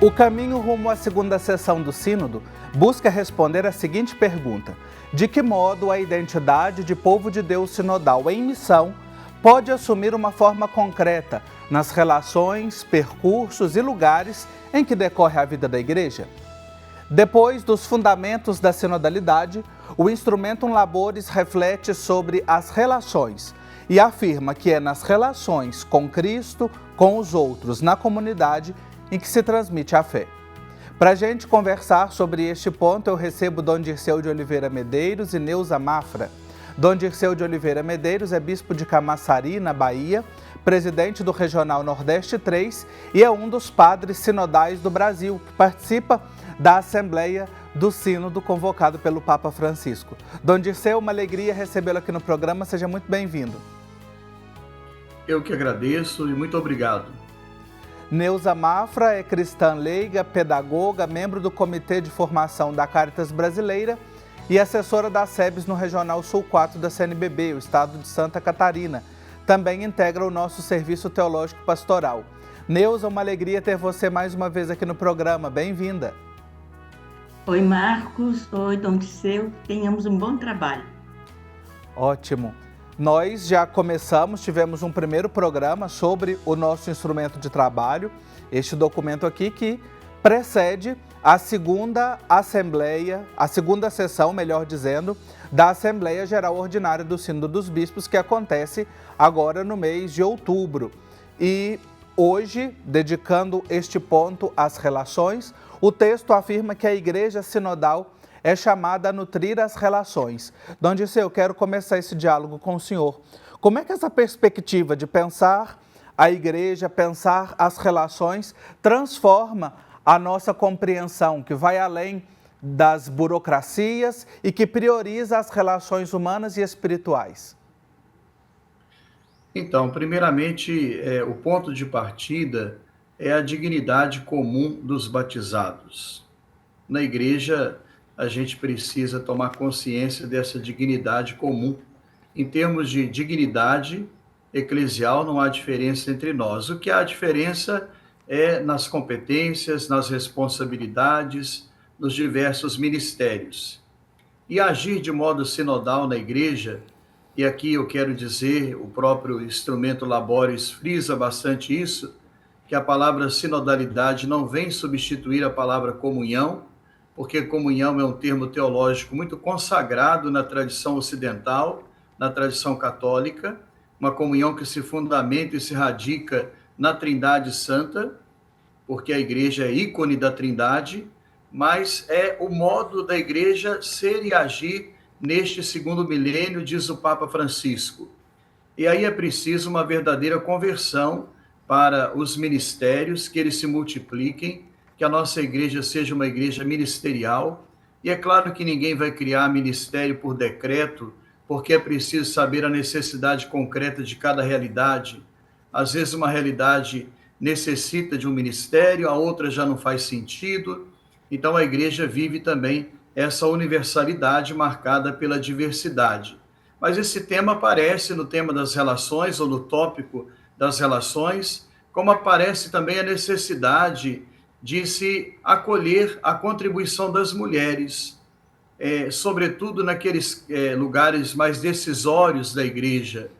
O caminho rumo à segunda sessão do Sínodo busca responder a seguinte pergunta: de que modo a identidade de povo de Deus sinodal em missão pode assumir uma forma concreta nas relações, percursos e lugares em que decorre a vida da Igreja? Depois dos fundamentos da sinodalidade, o Instrumentum Laboris reflete sobre as relações e afirma que é nas relações com Cristo, com os outros, na comunidade, em que se transmite a fé. Para a gente conversar sobre este ponto, eu recebo Dom Dirceu de Oliveira Medeiros e Neuza Mafra. Dom Dirceu de Oliveira Medeiros é bispo de Camaçari, na Bahia, presidente do Regional Nordeste 3 e é um dos padres sinodais do Brasil, que participa da Assembleia do Sínodo convocado pelo Papa Francisco. Dom Dirceu, uma alegria recebê-lo aqui no programa, seja muito bem-vindo. Eu que agradeço e muito obrigado. Neuza Mafra é cristã leiga, pedagoga, membro do Comitê de Formação da Caritas Brasileira e assessora da SEBS no Regional Sul 4 da CNBB, o estado de Santa Catarina. Também integra o nosso Serviço Teológico Pastoral. Neuza, uma alegria ter você mais uma vez aqui no programa. Bem-vinda. Oi, Marcos. Oi, Dom Dirceu. Tenhamos um bom trabalho. Ótimo. Nós já tivemos um primeiro programa sobre o nosso instrumento de trabalho, este documento aqui que precede a segunda assembleia, a segunda sessão, melhor dizendo, da Assembleia Geral Ordinária do Sínodo dos Bispos, que acontece agora no mês de outubro. E hoje, dedicando este ponto às relações, o texto afirma que a Igreja Sinodal é chamada a nutrir as relações. Dom Dirceu, eu quero começar esse diálogo com o senhor. Como é que essa perspectiva de pensar a igreja, pensar as relações, transforma a nossa compreensão, que vai além das burocracias e que prioriza as relações humanas e espirituais? Então, primeiramente, o ponto de partida é a dignidade comum dos batizados. Na igreja, a gente precisa tomar consciência dessa dignidade comum. Em termos de dignidade eclesial, não há diferença entre nós. O que há diferença é nas competências, nas responsabilidades, nos diversos ministérios. E agir de modo sinodal na igreja, e aqui eu quero dizer, o próprio Instrumento Laboris frisa bastante isso, que a palavra sinodalidade não vem substituir a palavra comunhão, porque comunhão é um termo teológico muito consagrado na tradição ocidental, na tradição católica, uma comunhão que se fundamenta e se radica na Trindade Santa, porque a igreja é ícone da Trindade, mas é o modo da igreja ser e agir neste segundo milênio, diz o Papa Francisco. E aí é preciso uma verdadeira conversão para os ministérios, que eles se multipliquem, que a nossa igreja seja uma igreja ministerial. E é claro que ninguém vai criar ministério por decreto, porque é preciso saber a necessidade concreta de cada realidade. Às vezes uma realidade necessita de um ministério, a outra já não faz sentido. Então a igreja vive também essa universalidade marcada pela diversidade. Mas esse tema aparece no tema das relações, ou no tópico das relações, como aparece também a necessidade de se acolher a contribuição das mulheres, sobretudo naqueles lugares mais decisórios da igreja.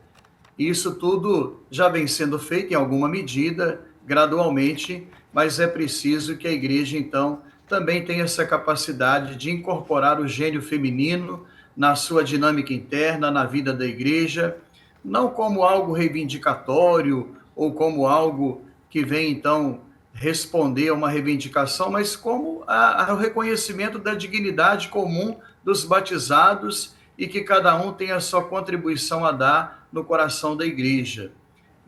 Isso tudo já vem sendo feito em alguma medida, gradualmente, mas é preciso que a igreja, então, também tenha essa capacidade de incorporar o gênio feminino na sua dinâmica interna, na vida da igreja, não como algo reivindicatório ou como algo que vem, então, responder a uma reivindicação, mas como o reconhecimento da dignidade comum dos batizados e que cada um tem a sua contribuição a dar no coração da igreja.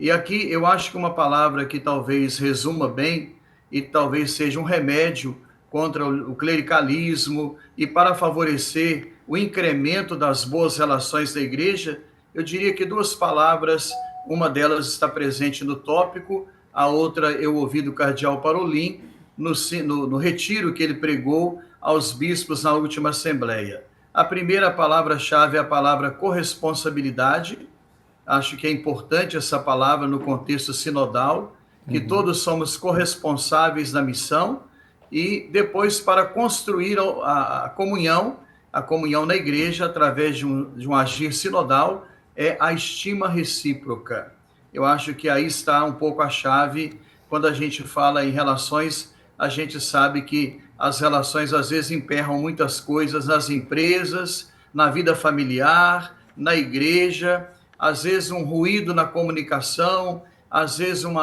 E aqui eu acho que uma palavra que talvez resuma bem e talvez seja um remédio contra o clericalismo e para favorecer o incremento das boas relações da igreja, eu diria que duas palavras, uma delas está presente no tópico, a outra eu ouvi do cardeal Parolin no retiro que ele pregou aos bispos na última assembleia. A primeira palavra-chave é a palavra corresponsabilidade. Acho que é importante essa palavra no contexto sinodal, que todos somos corresponsáveis da missão, e depois para construir a comunhão na igreja através de um agir sinodal, é a estima recíproca. Eu acho que aí está um pouco a chave. Quando a gente fala em relações, a gente sabe que as relações às vezes emperram muitas coisas nas empresas, na vida familiar, na igreja, às vezes um ruído na comunicação, às vezes um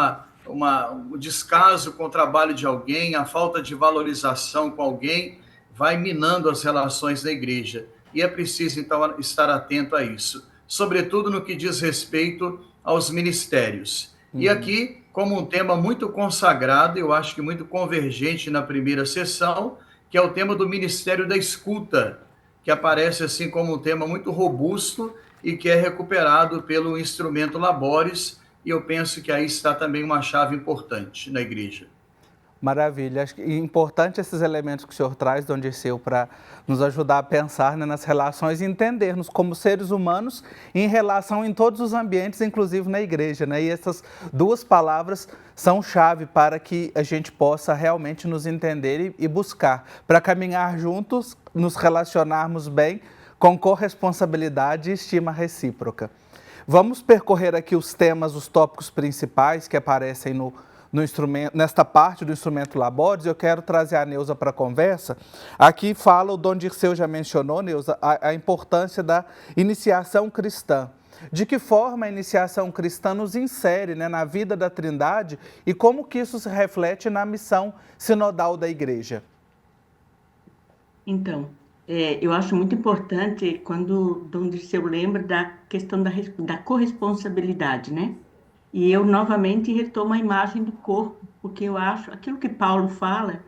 descaso com o trabalho de alguém, a falta de valorização com alguém, vai minando as relações da igreja. E é preciso, então, estar atento a isso, sobretudo no que diz respeito aos ministérios. E aqui, como um tema muito consagrado, eu acho que muito convergente na primeira sessão, que é o tema do Ministério da Escuta, que aparece assim como um tema muito robusto e que é recuperado pelo instrumento Labores, e eu penso que aí está também uma chave importante na igreja. Maravilha. Acho que é importante esses elementos que o senhor traz, Dom Dirceu, para nos ajudar a pensar, né, nas relações e entendermos como seres humanos em relação em todos os ambientes, inclusive na igreja, né? E essas duas palavras são chave para que a gente possa realmente nos entender e buscar, para caminhar juntos, nos relacionarmos bem com corresponsabilidade e estima recíproca. Vamos percorrer aqui os temas, os tópicos principais que aparecem no instrumento, nesta parte do instrumento Labores. Eu quero trazer a Neuza para a conversa. Aqui fala, o Dom Dirceu já mencionou, Neuza, a importância da iniciação cristã. De que forma a iniciação cristã nos insere, né, na vida da Trindade e como que isso se reflete na missão sinodal da Igreja? Então, eu acho muito importante quando Dom Dirceu lembra da questão da corresponsabilidade, né? E eu novamente retomo a imagem do corpo, porque eu acho aquilo que Paulo fala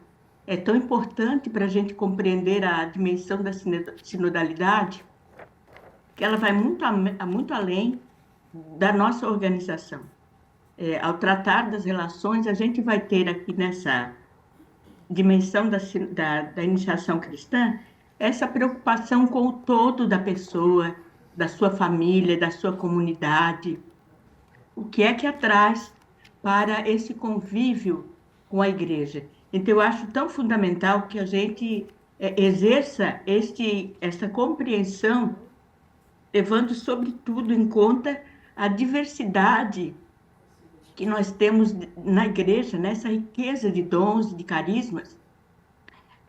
é tão importante para a gente compreender a dimensão da sinodalidade, que ela vai muito além da nossa organização. Ao tratar das relações, a gente vai ter aqui nessa dimensão da iniciação cristã essa preocupação com o todo da pessoa, da sua família, da sua comunidade. O que é que traz para esse convívio com a igreja? Então, eu acho tão fundamental que a gente exerça essa compreensão, levando, sobretudo, em conta a diversidade que nós temos na igreja, nessa riqueza de dons e de carismas,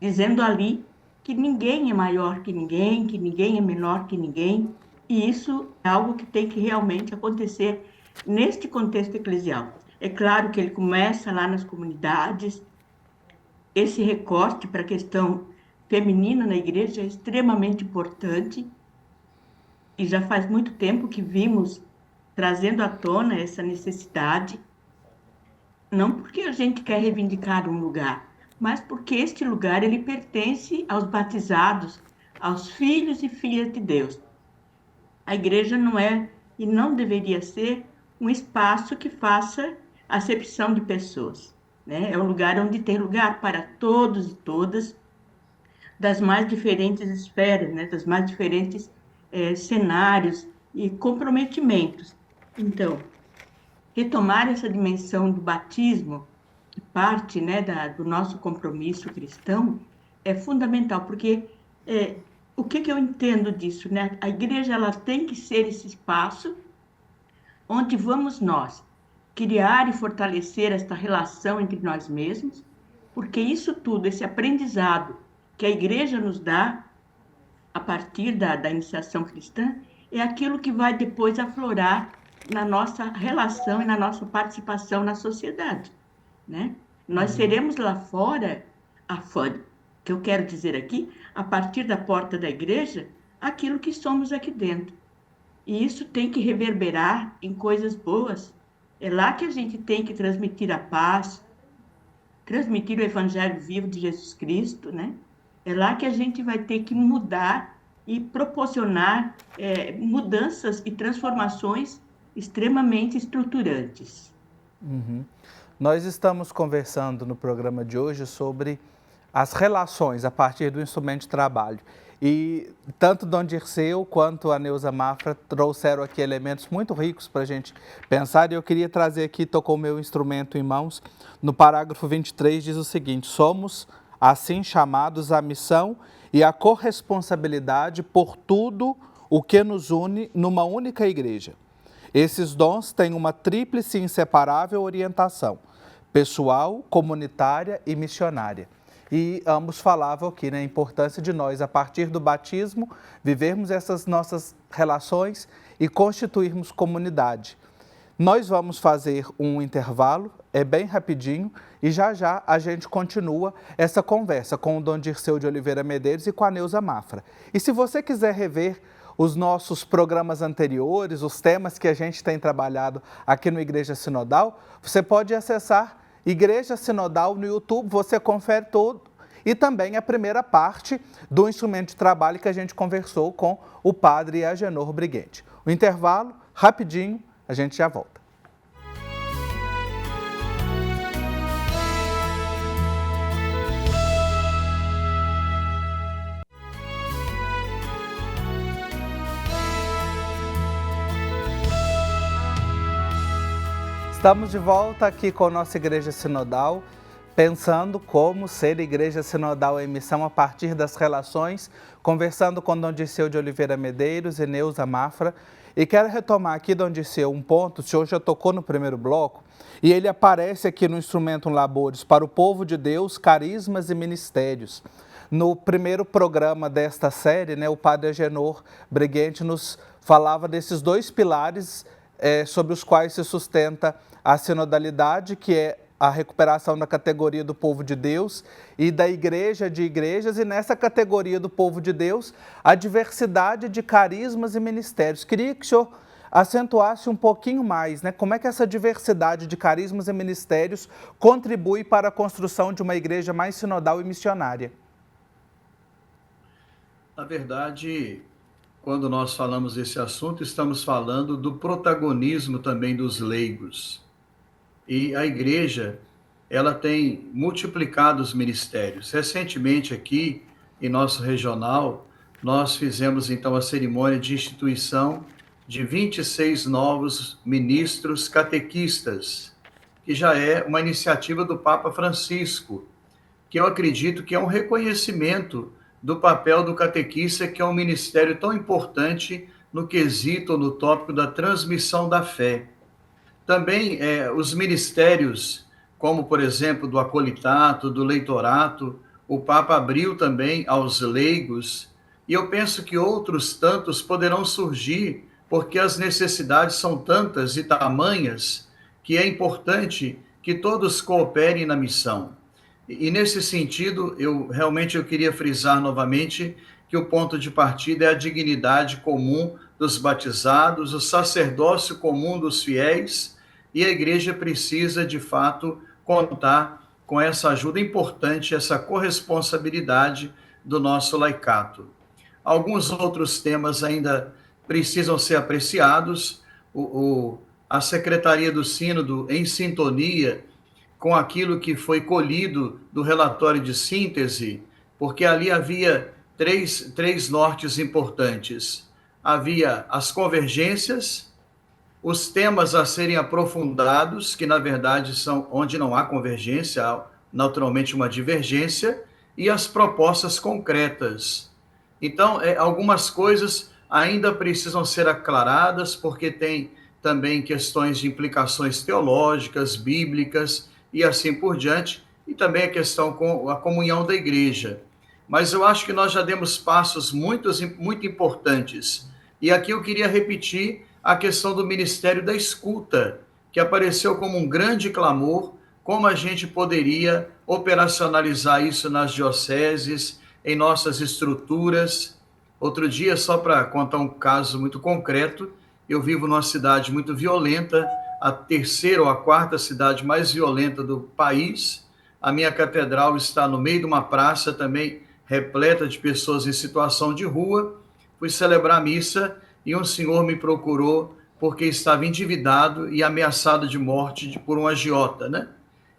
dizendo ali que ninguém é maior que ninguém é menor que ninguém, e isso é algo que tem que realmente acontecer neste contexto eclesial. É claro que ele começa lá nas comunidades, esse recorte para a questão feminina na igreja é extremamente importante, e já faz muito tempo que vimos trazendo à tona essa necessidade, não porque a gente quer reivindicar um lugar, mas porque este lugar ele pertence aos batizados, aos filhos e filhas de Deus. A igreja não é e não deveria ser um espaço que faça acepção de pessoas, né? É um lugar onde tem lugar para todos e todas, das mais diferentes esferas, né? Das mais diferentes cenários e comprometimentos. Então, retomar essa dimensão do batismo, que parte, né, do nosso compromisso cristão, é fundamental, porque o que eu entendo disso, né? A igreja ela tem que ser esse espaço onde vamos nós criar e fortalecer esta relação entre nós mesmos, porque isso tudo, esse aprendizado que a igreja nos dá a partir da iniciação cristã, é aquilo que vai depois aflorar na nossa relação e na nossa participação na sociedade, né? Nós seremos lá fora, que eu quero dizer aqui, a partir da porta da igreja, aquilo que somos aqui dentro. E isso tem que reverberar em coisas boas. É lá que a gente tem que transmitir a paz, transmitir o evangelho vivo de Jesus Cristo, né? É lá que a gente vai ter que mudar e proporcionar mudanças e transformações extremamente estruturantes. Nós estamos conversando no programa de hoje sobre as relações a partir do instrumento de trabalho. E tanto Dom Dirceu quanto a Neuza Mafra trouxeram aqui elementos muito ricos para a gente pensar, e eu queria trazer aqui, tocou o meu instrumento em mãos, no parágrafo 23 diz o seguinte: somos assim chamados à missão e à corresponsabilidade por tudo o que nos une numa única igreja. Esses dons têm uma tríplice e inseparável orientação: pessoal, comunitária e missionária. E ambos falavam aqui na importância de nós, a partir do batismo, vivermos essas nossas relações e constituirmos comunidade. Nós vamos fazer um intervalo, é bem rapidinho, e já já a gente continua essa conversa com o Dom Dirceu de Oliveira Medeiros e com a Neuza Mafra. E se você quiser rever os nossos programas anteriores, os temas que a gente tem trabalhado aqui no Igreja Sinodal, você pode acessar Igreja Sinodal no YouTube, você confere tudo, e também a primeira parte do instrumento de trabalho que a gente conversou com o padre Agenor Briguente. O intervalo, rapidinho, a gente já volta. Estamos de volta aqui com a nossa Igreja Sinodal, pensando como ser Igreja Sinodal em missão a partir das relações, conversando com Dom Dirceu de Oliveira Medeiros e Neuza Mafra. E quero retomar aqui, Dom Dirceu, um ponto, o senhor já tocou no primeiro bloco, e ele aparece aqui no Instrumentum Laboris, para o povo de Deus, carismas e ministérios. No primeiro programa desta série, o padre Agenor Briguente nos falava desses dois pilares sobre os quais se sustenta a sinodalidade, que é a recuperação da categoria do povo de Deus e da igreja de igrejas, e nessa categoria do povo de Deus, a diversidade de carismas e ministérios. Queria que o senhor acentuasse um pouquinho mais, como é que essa diversidade de carismas e ministérios contribui para a construção de uma igreja mais sinodal e missionária. Na verdade, quando nós falamos desse assunto, estamos falando do protagonismo também dos leigos. E a igreja, ela tem multiplicado os ministérios. Recentemente aqui, em nosso regional, nós fizemos então a cerimônia de instituição de 26 novos ministros catequistas, que já é uma iniciativa do Papa Francisco, que eu acredito que é um reconhecimento do papel do catequista, que é um ministério tão importante no quesito, no tópico da transmissão da fé. Também os ministérios, como por exemplo do acolitato, do leitorato, o Papa abriu também aos leigos, e eu penso que outros tantos poderão surgir, porque as necessidades são tantas e tamanhas, que é importante que todos cooperem na missão. E nesse sentido, eu queria frisar novamente que o ponto de partida é a dignidade comum dos batizados, o sacerdócio comum dos fiéis, e a igreja precisa, de fato, contar com essa ajuda importante, essa corresponsabilidade do nosso laicato. Alguns outros temas ainda precisam ser apreciados. A Secretaria do Sínodo, em sintonia com aquilo que foi colhido do relatório de síntese, porque ali havia três nortes importantes. Havia as convergências, os temas a serem aprofundados, que na verdade são onde não há convergência, há naturalmente uma divergência, e as propostas concretas. Então, algumas coisas ainda precisam ser aclaradas, porque tem também questões de implicações teológicas, bíblicas, e assim por diante, e também a questão com a comunhão da igreja. Mas eu acho que nós já demos passos muito importantes. E aqui eu queria repetir a questão do Ministério da Escuta, que apareceu como um grande clamor, como a gente poderia operacionalizar isso nas dioceses, em nossas estruturas. Outro dia, só para contar um caso muito concreto, eu vivo numa cidade muito violenta, a terceira ou a quarta cidade mais violenta do país. A minha catedral está no meio de uma praça também repleta de pessoas em situação de rua. Fui celebrar a missa e um senhor me procurou porque estava endividado e ameaçado de morte por um agiota,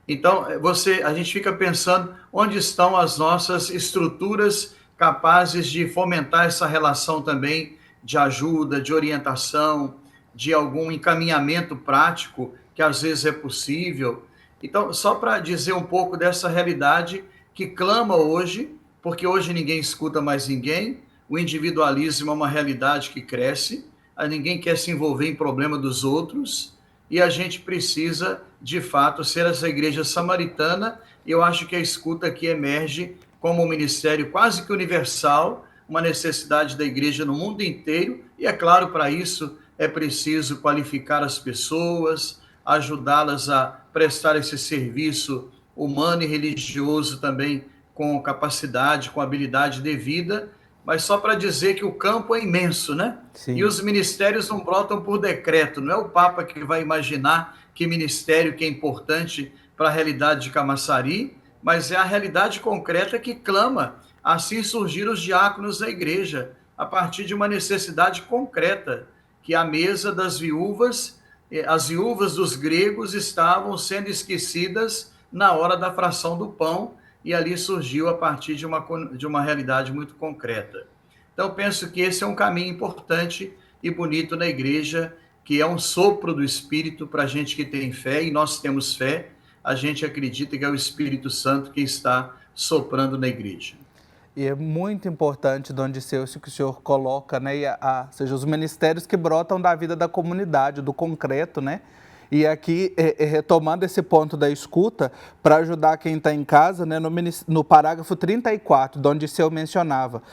Então, a gente fica pensando onde estão as nossas estruturas capazes de fomentar essa relação também de ajuda, de orientação, de algum encaminhamento prático que às vezes é possível. Então, só para dizer um pouco dessa realidade que clama hoje, porque hoje ninguém escuta mais ninguém, o individualismo é uma realidade que cresce, ninguém quer se envolver em problema dos outros, e a gente precisa, de fato, ser essa igreja samaritana. Eu acho que a escuta aqui emerge como um ministério quase que universal, uma necessidade da igreja no mundo inteiro, e é claro, para isso é preciso qualificar as pessoas, ajudá-las a prestar esse serviço humano e religioso também com capacidade, com habilidade devida, mas só para dizer que o campo é imenso, né? E Sim. os ministérios não brotam por decreto, não é o Papa que vai imaginar que ministério que é importante para a realidade de Camaçari, mas é a realidade concreta que clama. Assim surgiram os diáconos da igreja, a partir de uma necessidade concreta, que a mesa das viúvas, as viúvas dos gregos estavam sendo esquecidas na hora da fração do pão, e ali surgiu a partir de uma realidade muito concreta. Então, penso que esse é um caminho importante e bonito na igreja, que é um sopro do Espírito para a gente que tem fé, e nós temos fé, a gente acredita que é o Espírito Santo que está soprando na igreja. E é muito importante, Dom Dirceu, isso que o senhor coloca, né? Ou seja, os ministérios que brotam da vida da comunidade, do concreto, né? E aqui, retomando esse ponto da escuta, para ajudar quem está em casa, né, no parágrafo 34, Dom Dirceu mencionava,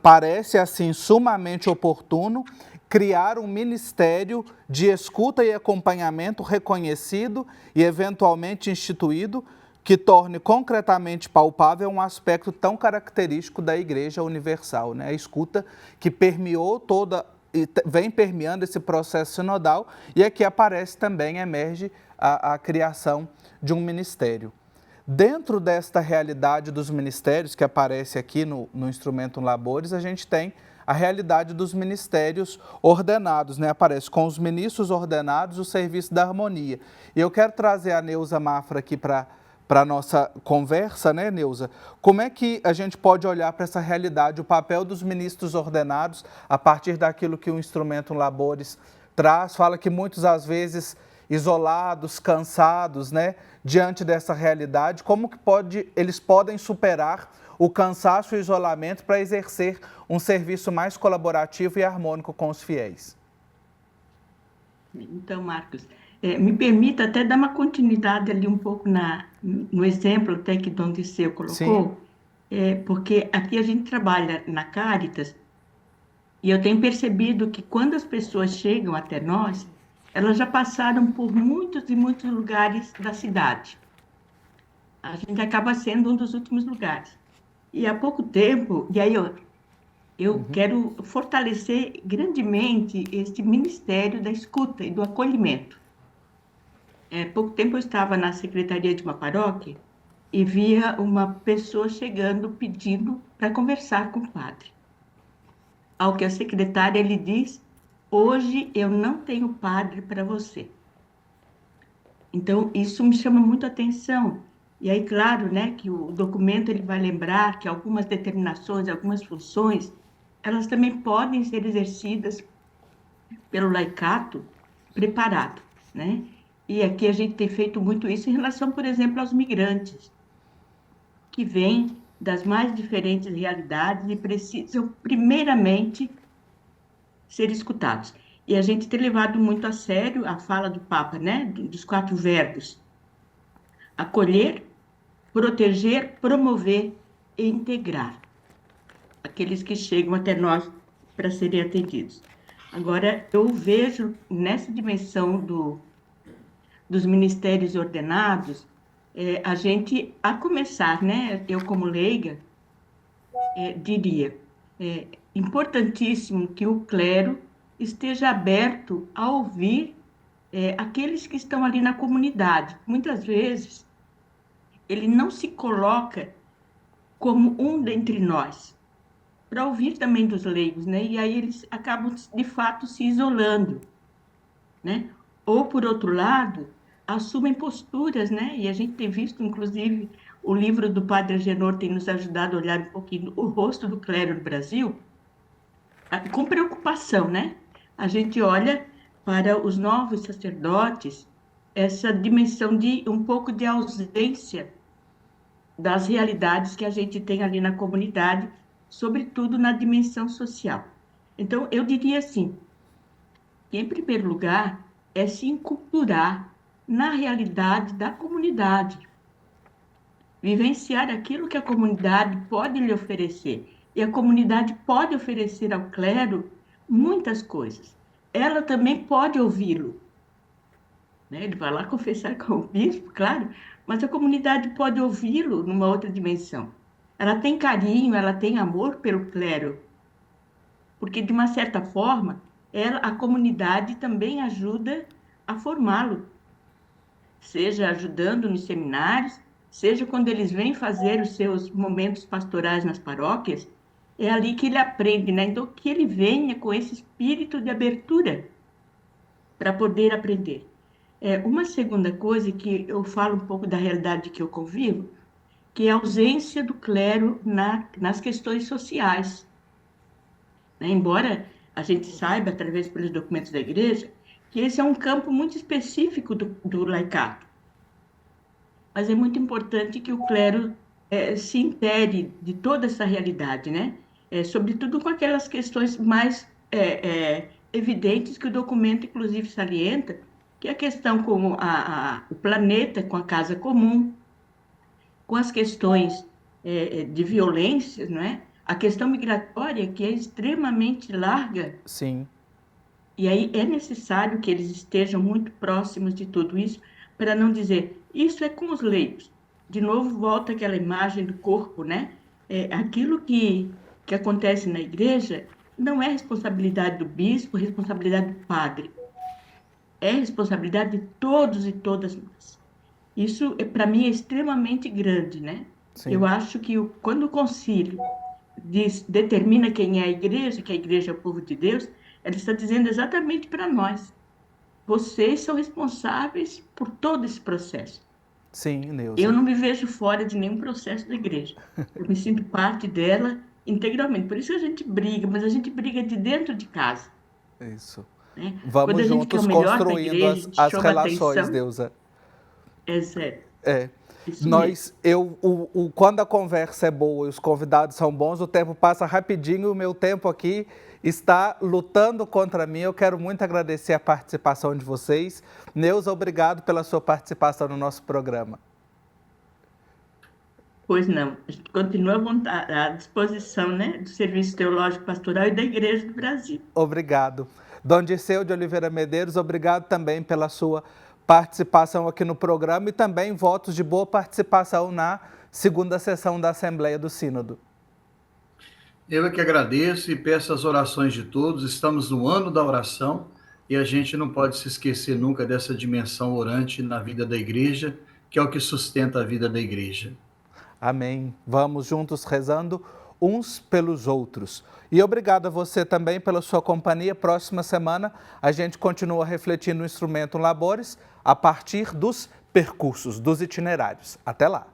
parece assim sumamente oportuno criar um ministério de escuta e acompanhamento reconhecido e eventualmente instituído, que torne concretamente palpável um aspecto tão característico da Igreja Universal, né? A escuta que permeou toda e vem permeando esse processo sinodal, e aqui aparece também, emerge a criação de um ministério. Dentro desta realidade dos ministérios, que aparece aqui no Instrumentum Laboris, a gente tem a realidade dos ministérios ordenados, né? Aparece com os ministros ordenados o serviço da harmonia. E eu quero trazer a Neuza Mafra aqui para a nossa conversa, né, Neuza? Como é que a gente pode olhar para essa realidade, o papel dos ministros ordenados, a partir daquilo que o Instrumentum Laboris traz? Fala que muitos, às vezes, isolados, cansados, né, diante dessa realidade, como que eles podem superar o cansaço e o isolamento para exercer um serviço mais colaborativo e harmônico com os fiéis? Então, Marcos, me permita até dar uma continuidade ali um pouco no exemplo até que Dom Dirceu Sim. colocou, porque aqui a gente trabalha na Caritas e eu tenho percebido que quando as pessoas chegam até nós, elas já passaram por muitos e muitos lugares da cidade. A gente acaba sendo um dos últimos lugares. E há pouco tempo, e aí eu quero fortalecer grandemente este ministério da escuta e do acolhimento. Pouco tempo eu estava na secretaria de uma paróquia e via uma pessoa chegando pedindo para conversar com o padre. Ao que a secretária lhe diz: hoje eu não tenho padre para você. Então, isso me chama muito a atenção. E aí, claro, né, que o documento ele vai lembrar que algumas determinações, algumas funções, elas também podem ser exercidas pelo laicato preparado, né? E aqui a gente tem feito muito isso em relação, por exemplo, aos migrantes, que vêm das mais diferentes realidades e precisam, primeiramente, ser escutados. E a gente tem levado muito a sério a fala do Papa, né? Dos 4 verbos: acolher, proteger, promover e integrar aqueles que chegam até nós para serem atendidos. Agora, eu vejo nessa dimensão dos ministérios ordenados, a gente, a começar, né, eu como leiga, diria, importantíssimo que o clero esteja aberto a ouvir aqueles que estão ali na comunidade. Muitas vezes, ele não se coloca como um dentre nós, para ouvir também dos leigos, né? E aí eles acabam, de fato, se isolando, né? Ou, por outro lado, assumem posturas, né? E a gente tem visto, inclusive, o livro do Padre Agenor tem nos ajudado a olhar um pouquinho o rosto do clero no Brasil, com preocupação, né? A gente olha para os novos sacerdotes essa dimensão de um pouco de ausência das realidades que a gente tem ali na comunidade, sobretudo na dimensão social. Então, eu diria assim, que, em primeiro lugar, é se enculturar na realidade da comunidade, vivenciar aquilo que a comunidade pode lhe oferecer. E a comunidade pode oferecer ao clero muitas coisas. Ela também pode ouvi-lo, né? Ele vai lá confessar com o bispo, claro, mas a comunidade pode ouvi-lo numa outra dimensão. Ela tem carinho, ela tem amor pelo clero, porque, de uma certa forma, a comunidade também ajuda a formá-lo, seja ajudando nos seminários, seja quando eles vêm fazer os seus momentos pastorais nas paróquias, é ali que ele aprende, né? Então, que ele venha com esse espírito de abertura para poder aprender. Uma segunda coisa que eu falo um pouco da realidade que eu convivo, que é a ausência do clero nas questões sociais, né? Embora a gente saiba, através pelos documentos da igreja, que esse é um campo muito específico do laicato. Mas é muito importante que o clero se intere de toda essa realidade, né? Sobretudo com aquelas questões mais evidentes que o documento, inclusive, salienta, que é a questão com o planeta, com a casa comum, com as questões de violência, não é? A questão migratória, que é extremamente larga. Sim. E aí é necessário que eles estejam muito próximos de tudo isso, para não dizer, isso é com os leigos. De novo, volta aquela imagem do corpo, né? Aquilo que acontece na igreja não é responsabilidade do bispo, responsabilidade do padre. É responsabilidade de todos e todas nós. Isso, para mim, é extremamente grande, né? Sim. Eu acho que quando o concílio determina quem é a igreja, que a igreja é o povo de Deus, ela está dizendo exatamente para nós. Vocês são responsáveis por todo esse processo. Sim, Neuza. Eu não me vejo fora de nenhum processo da igreja. Eu me sinto parte dela integralmente. Por isso a gente briga, mas a gente briga de dentro de casa. Isso. Né? Vamos juntos construindo igreja, as relações, atenção. Neuza. É sério. Quando a conversa é boa e os convidados são bons, o tempo passa rapidinho. O meu tempo aqui está lutando contra mim. Eu quero muito agradecer a participação de vocês. Neuza, obrigado pela sua participação no nosso programa. Pois não, a gente continua à disposição, né, do Serviço Teológico Pastoral e da Igreja do Brasil. Obrigado. Dom Dirceu de Oliveira Medeiros, obrigado também pela sua participação aqui no programa e também votos de boa participação na segunda sessão da Assembleia do Sínodo. Eu é que agradeço e peço as orações de todos. Estamos no ano da oração e a gente não pode se esquecer nunca dessa dimensão orante na vida da igreja, que é o que sustenta a vida da igreja. Amém. Vamos juntos rezando uns pelos outros. E obrigado a você também pela sua companhia. Próxima semana a gente continua refletindo o instrumento Labores a partir dos percursos, dos itinerários. Até lá!